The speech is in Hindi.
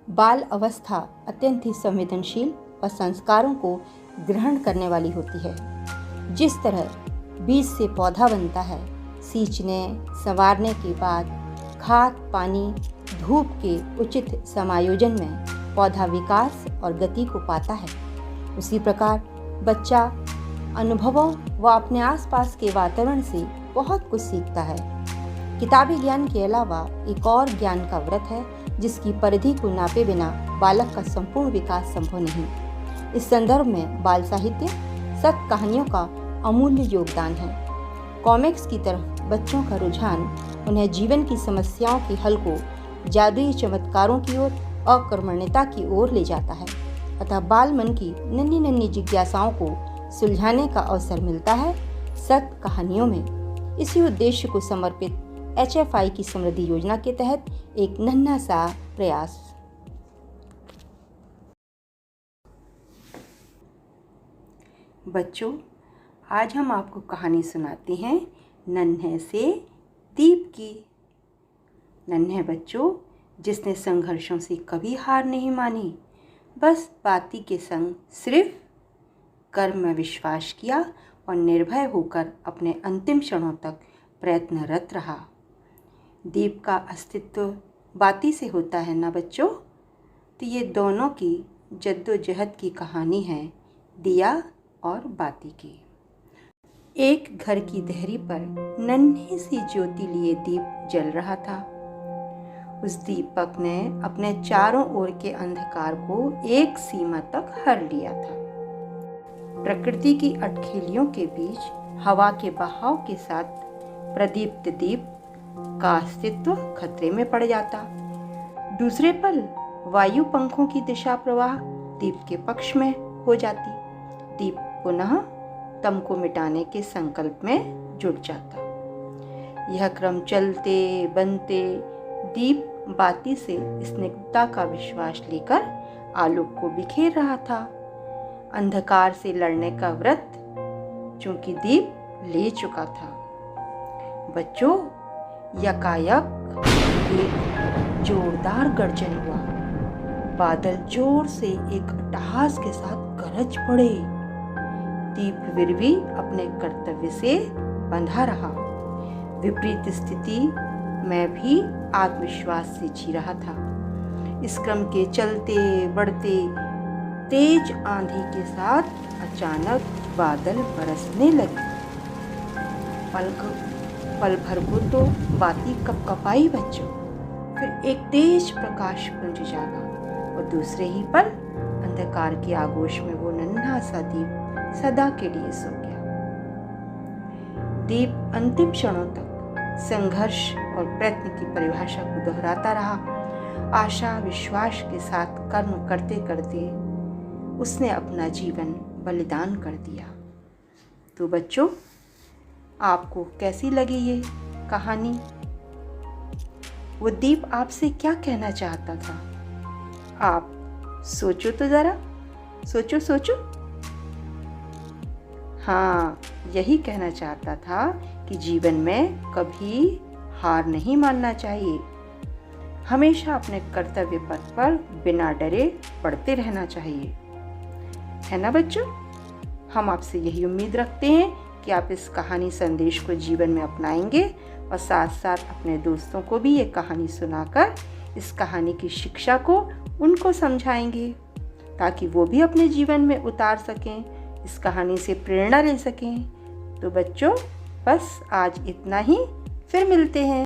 बाल अवस्था अत्यंत ही संवेदनशील और संस्कारों को ग्रहण करने वाली होती है। जिस तरह बीज से पौधा बनता है, सींचने संवारने के बाद खाद, पानी, धूप के उचित समायोजन में पौधा विकास और गति को पाता है, उसी प्रकार बच्चा अनुभवों व अपने आसपास के वातावरण से बहुत कुछ सीखता है। किताबी ज्ञान के अलावा एक और ज्ञान का व्रत है जिसकी परिधि को नापे बिना बालक का संपूर्ण विकास संभव नहीं। इस संदर्भ में बाल साहित्य सत्य कहानियों का अमूल्य योगदान है। कॉमिक्स की तरफ बच्चों का रुझान उन्हें जीवन की समस्याओं के हल को जादुई चमत्कारों की ओर, अकर्मण्यता की ओर ले जाता है। अतः बाल मन की नन्ही नन्ही जिज्ञासाओं को सुलझाने का अवसर मिलता है सत्य कहानियों में। इसी उद्देश्य को समर्पित HFI की समृद्धि योजना के तहत एक नन्हा सा प्रयास। बच्चों, आज हम आपको कहानी सुनाते हैं नन्हे से दीप की। नन्हे बच्चों, जिसने संघर्षों से कभी हार नहीं मानी, बस बाती के संग सिर्फ कर्म में विश्वास किया और निर्भय होकर अपने अंतिम क्षणों तक प्रयत्नरत रहा। दीप का अस्तित्व बाती से होता है ना बच्चों? तो ये दोनों की जद्दोजहद की कहानी है, दिया और बाती की। एक घर की देहरी पर नन्ही सी ज्योति लिए दीप जल रहा था। उस दीपक ने अपने चारों ओर के अंधकार को एक सीमा तक हर लिया था। प्रकृति की अटखेलियों के बीच हवा के बहाव के साथ प्रदीप्त दीप का अस्तित्व खतरे में पड़ जाता। दूसरे पल वायु पंखों की दिशा प्रवाह दीप के पक्ष में हो जाती। दीप पुनः तम को मिटाने के संकल्प में जुट जाता। यह क्रम चलते बनते दीप बाती से स्निग्धता का विश्वास लेकर आलोक को बिखेर रहा था। अंधकार से लड़ने का व्रत चूंकि दीप ले चुका था। बच्चों, यकायक एक जोरदार गर्जन हुआ। बादल जोर से एक अट्टहास के साथ गरज पड़े। दीप फिर भी अपने कर्तव्य से बंधा रहा। विपरीत स्थिति में भी आत्मविश्वास से जी रहा था। इस क्रम के चलते बढ़ते तेज आंधी के साथ अचानक बादल बरसने लगे। पल भर को तो बाती कपकपाई बच्चों, फिर एक तेज प्रकाश पुंज जागा और दूसरे ही पल अंधकार के आगोश में वो नन्हा सा दीप सदा के लिए सो गया। दीप अंतिम क्षणों तक संघर्ष और प्रयत्न की परिभाषा को दोहराता रहा। आशा विश्वास के साथ कर्म करते करते उसने अपना जीवन बलिदान कर दिया। तो बच्चों, आपको कैसी लगी ये कहानी? वो दीप आपसे क्या कहना चाहता था? आप सोचो तो जरा, सोचो। हाँ, यही कहना चाहता था कि जीवन में कभी हार नहीं मानना चाहिए। हमेशा अपने कर्तव्य पथ पर बिना डरे बढ़ते रहना चाहिए, है ना बच्चों? हम आपसे यही उम्मीद रखते हैं कि आप इस कहानी संदेश को जीवन में अपनाएंगे और साथ साथ अपने दोस्तों को भी ये कहानी सुनाकर इस कहानी की शिक्षा को उनको समझाएंगे, ताकि वो भी अपने जीवन में उतार सकें, इस कहानी से प्रेरणा ले सकें। तो बच्चों, बस आज इतना ही, फिर मिलते हैं।